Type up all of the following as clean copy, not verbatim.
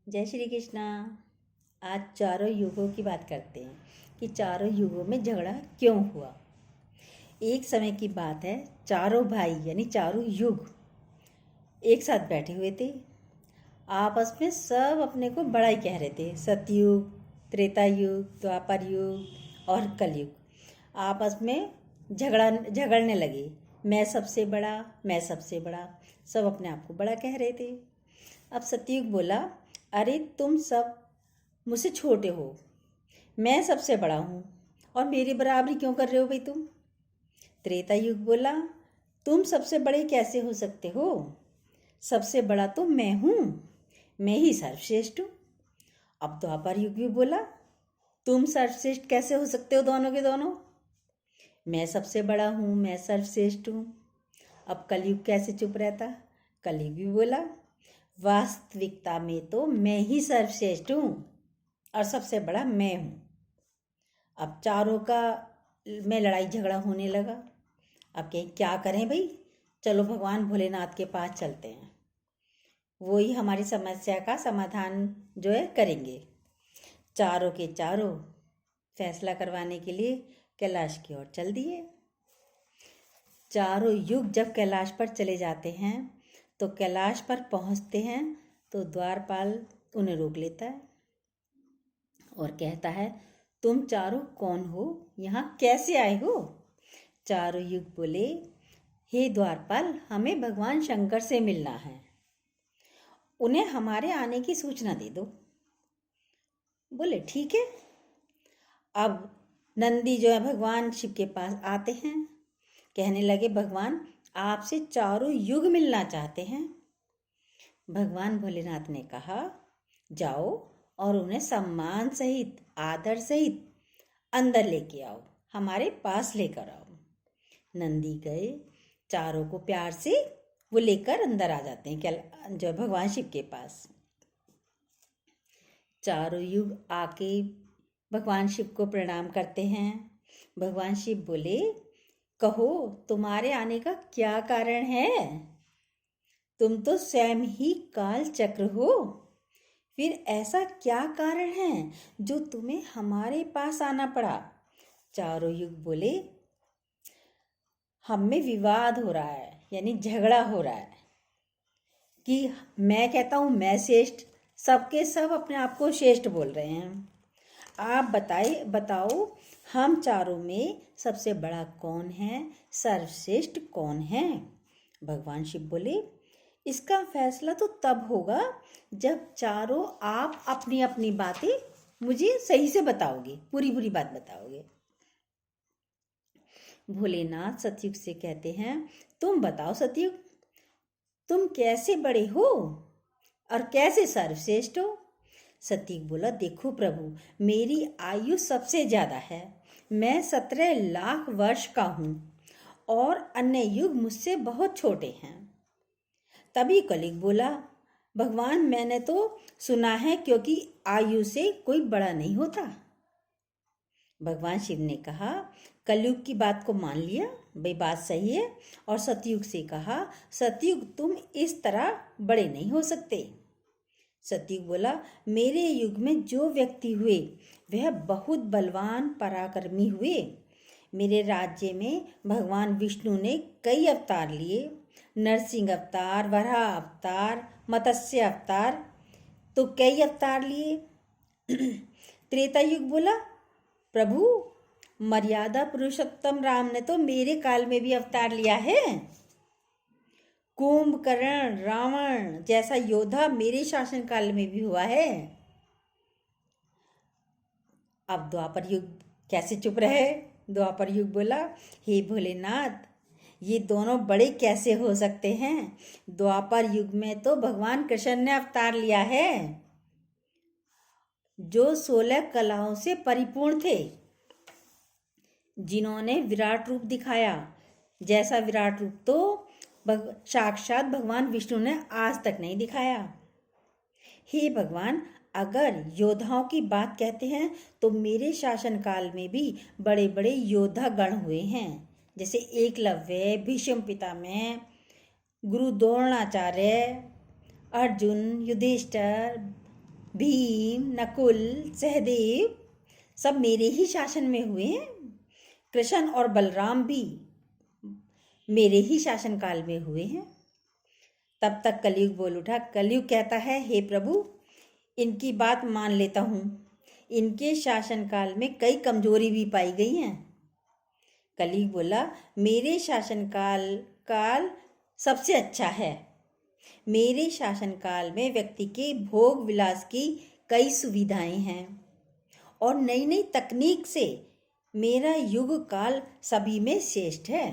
जय श्री कृष्णा। आज चारों युगों की बात करते हैं कि चारों युगों में झगड़ा क्यों हुआ। एक समय की बात है, चारों भाई यानी चारों युग एक साथ बैठे हुए थे। आपस में सब अपने को बड़ा ही कह रहे थे। सतयुग, त्रेता युग, द्वापर युग और कलयुग आपस में झगड़ने लगे। मैं सबसे बड़ा, मैं सबसे बड़ा, सब अपने आप को बड़ा कह रहे थे। अब सतयुग बोला, अरे तुम सब मुझसे छोटे हो, मैं सबसे बड़ा हूँ और मेरी बराबरी क्यों कर रहे हो भाई तुम। त्रेता युग बोला, तुम सबसे बड़े कैसे हो सकते हो, सबसे बड़ा तो मैं हूँ, मैं ही सर्वश्रेष्ठ हूँ। अब द्वापर युग भी बोला, तुम सर्वश्रेष्ठ कैसे हो सकते हो दोनों के दोनों, मैं सबसे बड़ा हूँ, मैं सर्वश्रेष्ठ हूँ। अब कलयुग कैसे चुप रहता। कलयुग भी बोला, वास्तविकता में तो मैं ही सर्वश्रेष्ठ हूँ और सबसे बड़ा मैं हूँ। अब चारों का में लड़ाई झगड़ा होने लगा। अब क्या करें भाई, चलो भगवान भोलेनाथ के पास चलते हैं, वो ही हमारी समस्या का समाधान जो है करेंगे। चारों के चारों फैसला करवाने के लिए कैलाश की ओर चल दिए। चारों युग जब कैलाश पर चले जाते हैं तो कैलाश पर पहुंचते हैं तो द्वारपाल उन्हें रोक लेता है और कहता है, तुम चारों कौन हो, यहाँ कैसे आए हो। चारों युग बोले, हे द्वारपाल, हमें भगवान शंकर से मिलना है, उन्हें हमारे आने की सूचना दे दो। बोले ठीक है। अब नंदी जो है भगवान शिव के पास आते हैं, कहने लगे, भगवान आपसे चारों युग मिलना चाहते हैं। भगवान भोलेनाथ ने कहा, जाओ और उन्हें सम्मान सहित, आदर सहित अंदर लेके आओ, हमारे पास लेकर आओ। नंदी गए, चारों को प्यार से वो लेकर अंदर आ जाते हैं क्या जो भगवान शिव के पास। चारों युग आके भगवान शिव को प्रणाम करते हैं। भगवान शिव बोले, कहो तुम्हारे आने का क्या कारण है, तुम तो स्वयं ही काल चक्र हो, फिर ऐसा क्या कारण है जो तुम्हें हमारे पास आना पड़ा। चारों युग बोले, हम में विवाद हो रहा है, यानी झगड़ा हो रहा है कि मैं कहता हूँ मैं श्रेष्ठ, सबके सब अपने आप को श्रेष्ठ बोल रहे हैं। आप बताओ हम चारों में सबसे बड़ा कौन है, सर्वश्रेष्ठ कौन है। भगवान शिव बोले, इसका फैसला तो तब होगा जब चारों आप अपनी अपनी बातें मुझे सही से बताओगे, पूरी पूरी बात बताओगे। भोलेनाथ सतयुग से कहते हैं, तुम बताओ सतयुग, तुम कैसे बड़े हो और कैसे सर्वश्रेष्ठ हो। सतयुग बोला, देखो प्रभु, मेरी आयु सबसे ज्यादा है, मैं 17 लाख वर्ष का हूँ और अन्य युग मुझसे बहुत छोटे हैं। तभी कलयुग बोला, भगवान मैंने तो सुना है क्योंकि आयु से कोई बड़ा नहीं होता। भगवान शिव ने कहा, कलयुग की बात को मान लिया, भाई बात सही है। और सतयुग से कहा, सतयुग तुम इस तरह बड़े नहीं हो सकते। सतयुग बोला, मेरे युग में जो व्यक्ति हुए वह बहुत बलवान पराक्रमी हुए। मेरे राज्य में भगवान विष्णु ने कई अवतार लिए, नरसिंह अवतार, वराह अवतार, मत्स्य अवतार, तो कई अवतार लिए। त्रेता युग बोला, प्रभु मर्यादा पुरुषोत्तम राम ने तो मेरे काल में भी अवतार लिया है, कुंभकर्ण रावण जैसा योद्धा मेरे शासन काल में भी हुआ है। अब द्वापर युग कैसे चुप रहे। द्वापर युग बोला, हे भोलेनाथ, ये दोनों बड़े कैसे हो सकते हैं, द्वापर युग में तो भगवान कृष्ण ने अवतार लिया है जो 16 कलाओं से परिपूर्ण थे, जिन्होंने विराट रूप दिखाया, जैसा विराट रूप तो साक्षात भगवान विष्णु ने आज तक नहीं दिखाया। हे भगवान, अगर योद्धाओं की बात कहते हैं तो मेरे शासन काल में भी बड़े बड़े योद्धा गण हुए हैं, जैसे एकलव्य, भीष्म पितामह, गुरु द्रोणाचार्य, अर्जुन, युधिष्ठिर, भीम, नकुल, सहदेव सब मेरे ही शासन में हुए हैं। कृष्ण और बलराम भी मेरे ही शासनकाल में हुए हैं। तब तक कलयुग बोल उठा। कलयुग कहता है, हे प्रभु, इनकी बात मान लेता हूँ। इनके शासनकाल में कई कमजोरी भी पाई गई हैं। कलयुग बोला, मेरे काल सबसे अच्छा है। मेरे शासनकाल में व्यक्ति के भोग विलास की कई सुविधाएं हैं और नई नई तकनीक से मेरा युग काल सभी में श्रेष्ठ है।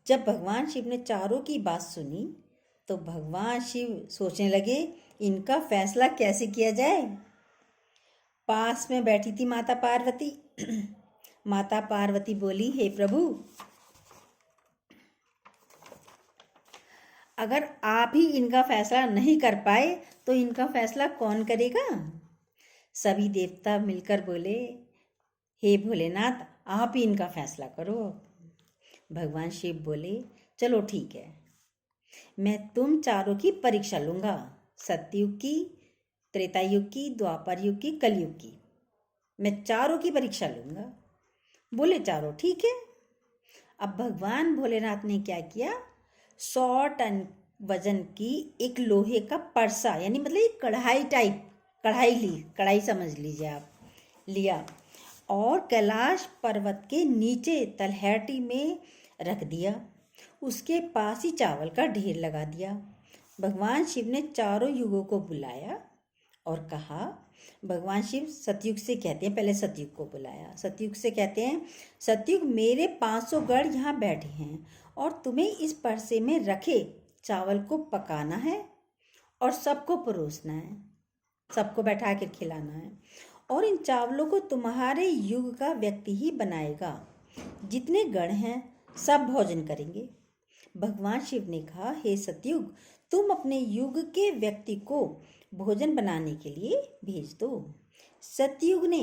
जब भगवान शिव ने चारों की बात सुनी तो भगवान शिव सोचने लगे, इनका फैसला कैसे किया जाए। पास में बैठी थी माता पार्वती। माता पार्वती बोली, हे प्रभु, अगर आप ही इनका फैसला नहीं कर पाए तो इनका फैसला कौन करेगा। सभी देवता मिलकर बोले, हे भोलेनाथ, आप ही इनका फैसला करो। भगवान शिव बोले, चलो ठीक है, मैं तुम चारों की परीक्षा लूंगा, सतयुग की, त्रेता युग की, द्वापर युग की, कलयुग की। मैं चारों की परीक्षा लूंगा। बोले चारों ठीक है। अब भगवान भोलेनाथ ने क्या किया, 100 टन वजन की एक लोहे का परसा, यानी मतलब एक कढ़ाई टाइप कढ़ाई समझ लीजिए आप, लिया और कैलाश पर्वत के नीचे तलहटी में रख दिया। उसके पास ही चावल का ढेर लगा दिया। भगवान शिव ने चारों युगों को बुलाया और कहा, भगवान शिव सतयुग से कहते हैं, पहले सतयुग को बुलाया। सतयुग से कहते हैं, सतयुग, मेरे 500 गढ़ यहाँ बैठे हैं और तुम्हें इस परसे में रखे चावल को पकाना है और सबको परोसना है, सबको बैठा कर खिलाना है और इन चावलों को तुम्हारे युग का व्यक्ति ही बनाएगा। जितने गण हैं सब भोजन करेंगे। भगवान शिव ने कहा, हे सतयुग, तुम अपने युग के व्यक्ति को भोजन बनाने के लिए भेज दो। सतयुग ने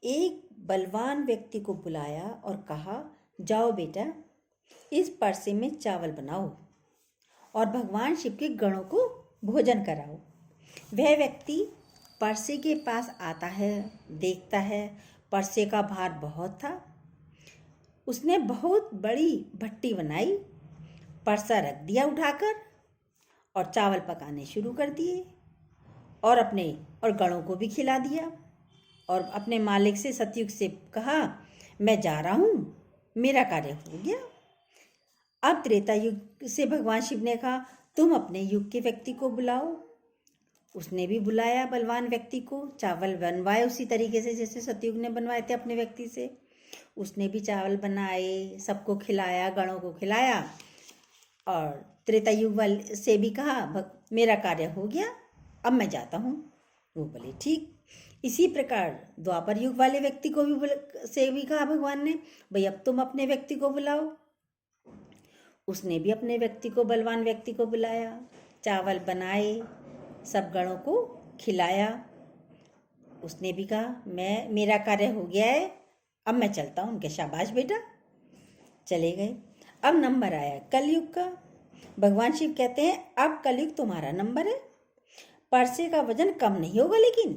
एक बलवान व्यक्ति को बुलाया और कहा, जाओ बेटा, इस परसे में चावल बनाओ और भगवान शिव के गणों को भोजन कराओ। वह व्यक्ति परसे के पास आता है, देखता है परसे का भार बहुत था। उसने बहुत बड़ी भट्टी बनाई, परसा रख दिया उठाकर और चावल पकाने शुरू कर दिए और गणों को भी खिला दिया और अपने मालिक से, सतयुग से कहा, मैं जा रहा हूँ, मेरा कार्य हो गया। अब त्रेता युग से भगवान शिव ने कहा, तुम अपने युग के व्यक्ति को बुलाओ। उसने भी बुलाया बलवान व्यक्ति को, चावल बनवाए उसी तरीके से जैसे सतयुग ने बनवाए थे अपने व्यक्ति से। उसने भी चावल बनाए, सबको खिलाया, गणों को खिलाया और त्रेता युग वाले से भी कहा, मेरा कार्य हो गया, अब मैं जाता हूँ। वो बोले ठीक। इसी प्रकार द्वापर युग वाले व्यक्ति को भी कहा भगवान ने, भाई अब तुम अपने व्यक्ति को बुलाओ। उसने भी अपने व्यक्ति को, बलवान व्यक्ति को बुलाया, चावल बनाए, सब गणों को खिलाया। उसने भी कहा, मेरा कार्य हो गया है, अब मैं चलता हूँ। उनके शाबाश बेटा, चले गए। अब नंबर आया कलयुग का। भगवान शिव कहते हैं, अब कलयुग तुम्हारा नंबर है, परसे का वजन कम नहीं होगा लेकिन।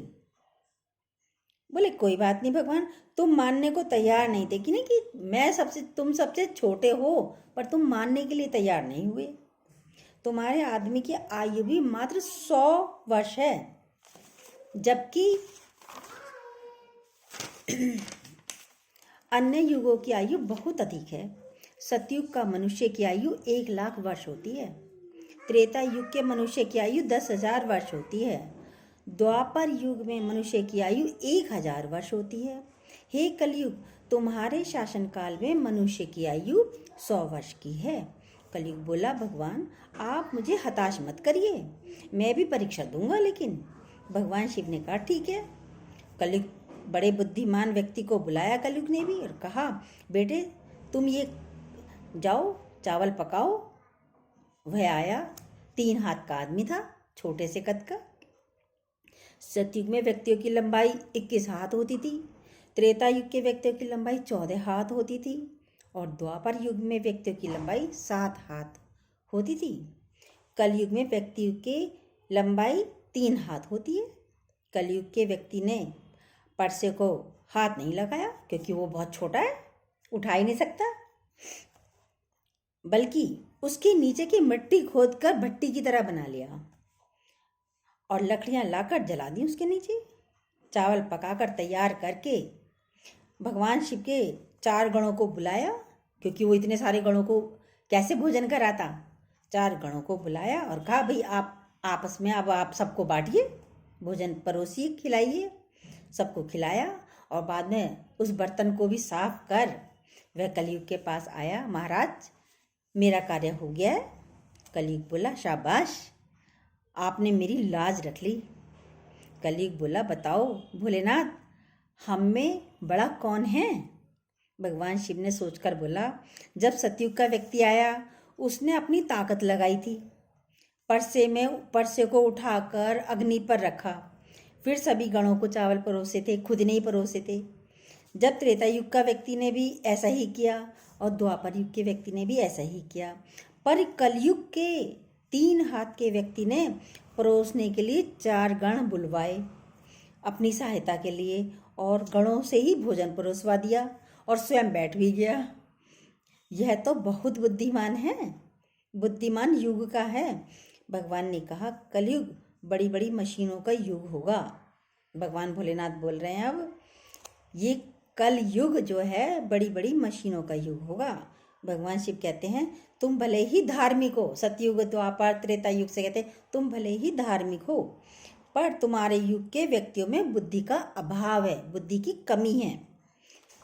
बोले कोई बात नहीं भगवान, तुम मानने को तैयार नहीं थे कि नहीं कि तुम सबसे छोटे हो, पर तुम मानने के लिए तैयार नहीं हुए। तुम्हारे आदमी की आयु भी मात्र 100 वर्ष है, जबकि अन्य युगों की आयु बहुत अधिक है। सतयुग का मनुष्य की आयु 1 लाख वर्ष होती है। त्रेता युग के मनुष्य की आयु 10,000 वर्ष होती है। द्वापर युग में मनुष्य की आयु 1,000 वर्ष होती है। हे कलयुग, तुम्हारे शासनकाल में मनुष्य की आयु 100 वर्ष की है। कलयुग बोला, भगवान आप मुझे हताश मत करिए, मैं भी परीक्षा दूंगा। लेकिन भगवान शिव ने कहा, ठीक है। कलयुग बड़े बुद्धिमान व्यक्ति को बुलाया कलयुग ने भी और कहा, बेटे तुम ये जाओ चावल पकाओ। वह आया, 3 हाथ का आदमी था, छोटे से कद का। सतयुग में व्यक्तियों की लंबाई 21 हाथ होती थी, त्रेता युग के व्यक्तियों की लंबाई 14 हाथ होती थी और द्वापर युग में व्यक्तियों की लंबाई 7 हाथ होती थी। कलयुग में व्यक्तियों की लंबाई 3 हाथ होती है कलयुग के व्यक्ति ने परसे को हाथ नहीं लगाया क्योंकि वो बहुत छोटा है, उठा ही नहीं सकता, बल्कि उसके नीचे की मिट्टी खोदकर भट्टी की तरह बना लिया और लकड़ियां लाकर जला दी उसके नीचे। चावल पकाकर तैयार करके भगवान शिव के 4 गणों को बुलाया, क्योंकि वो इतने सारे गणों को कैसे भोजन कराता। 4 गणों को बुलाया और कहा, भाई आप आपस में अब आप सबको बांटिए, भोजन परोसिए, खिलाइए। सबको खिलाया और बाद में उस बर्तन को भी साफ कर वह कलयुग के पास आया। महाराज, मेरा कार्य हो गया है। कलयुग बोला, शाबाश, आपने मेरी लाज रख ली। कलयुग बोला, बताओ भोलेनाथ, हम में बड़ा कौन है। भगवान शिव ने सोचकर बोला, जब सतयुग का व्यक्ति आया उसने अपनी ताकत लगाई थी, परसे को उठाकर अग्नि पर रखा, फिर सभी गणों को चावल परोसे थे, खुद नहीं परोसे थे। जब त्रेता युग का व्यक्ति ने भी ऐसा ही किया और द्वापर युग के व्यक्ति ने भी ऐसा ही किया, पर कलयुग के 3 हाथ के व्यक्ति ने परोसने के लिए 4 गण बुलवाए अपनी सहायता के लिए, और गणों से ही भोजन परोसवा दिया और स्वयं बैठ भी गया। यह तो बहुत बुद्धिमान है, बुद्धिमान युग का है। भगवान ने कहा, कलयुग बड़ी बड़ी मशीनों का युग होगा। भगवान भोलेनाथ बोल रहे हैं, अब ये कल युग जो है बड़ी बड़ी मशीनों का युग होगा। भगवान शिव कहते हैं, तुम भले ही धार्मिक हो, सतयुग द्वापर त्रेता युग से कहते हैं तुम भले ही धार्मिक हो, पर तुम्हारे युग के व्यक्तियों में बुद्धि का अभाव है, बुद्धि की कमी है।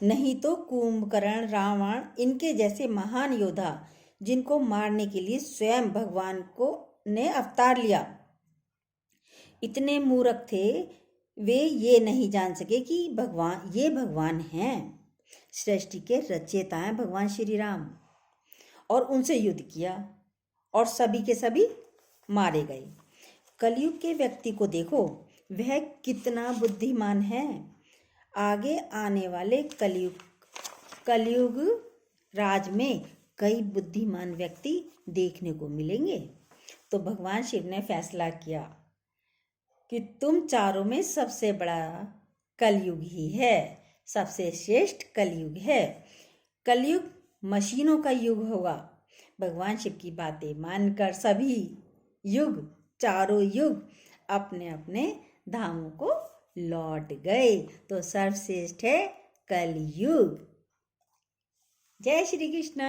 नहीं तो कुंभकर्ण, रावण, इनके जैसे महान योद्धा जिनको मारने के लिए स्वयं भगवान को ने अवतार लिया, इतने मूर्ख थे वे ये नहीं जान सके कि भगवान हैं, सृष्टि के रचयिता हैं भगवान श्री राम, और उनसे युद्ध किया और सभी के सभी मारे गए। कलयुग के व्यक्ति को देखो, वह कितना बुद्धिमान है। आगे आने वाले कलयुग राज में कई बुद्धिमान व्यक्ति देखने को मिलेंगे। तो भगवान शिव ने फैसला किया कि तुम चारों में सबसे बड़ा कलयुग ही है, सबसे श्रेष्ठ कलयुग है। कलयुग मशीनों का युग होगा। भगवान शिव की बातें मानकर सभी युग, चारों युग अपने अपने धामों को लौट गए। तो सर्वश्रेष्ठ है कलयुग। जय श्री कृष्ण।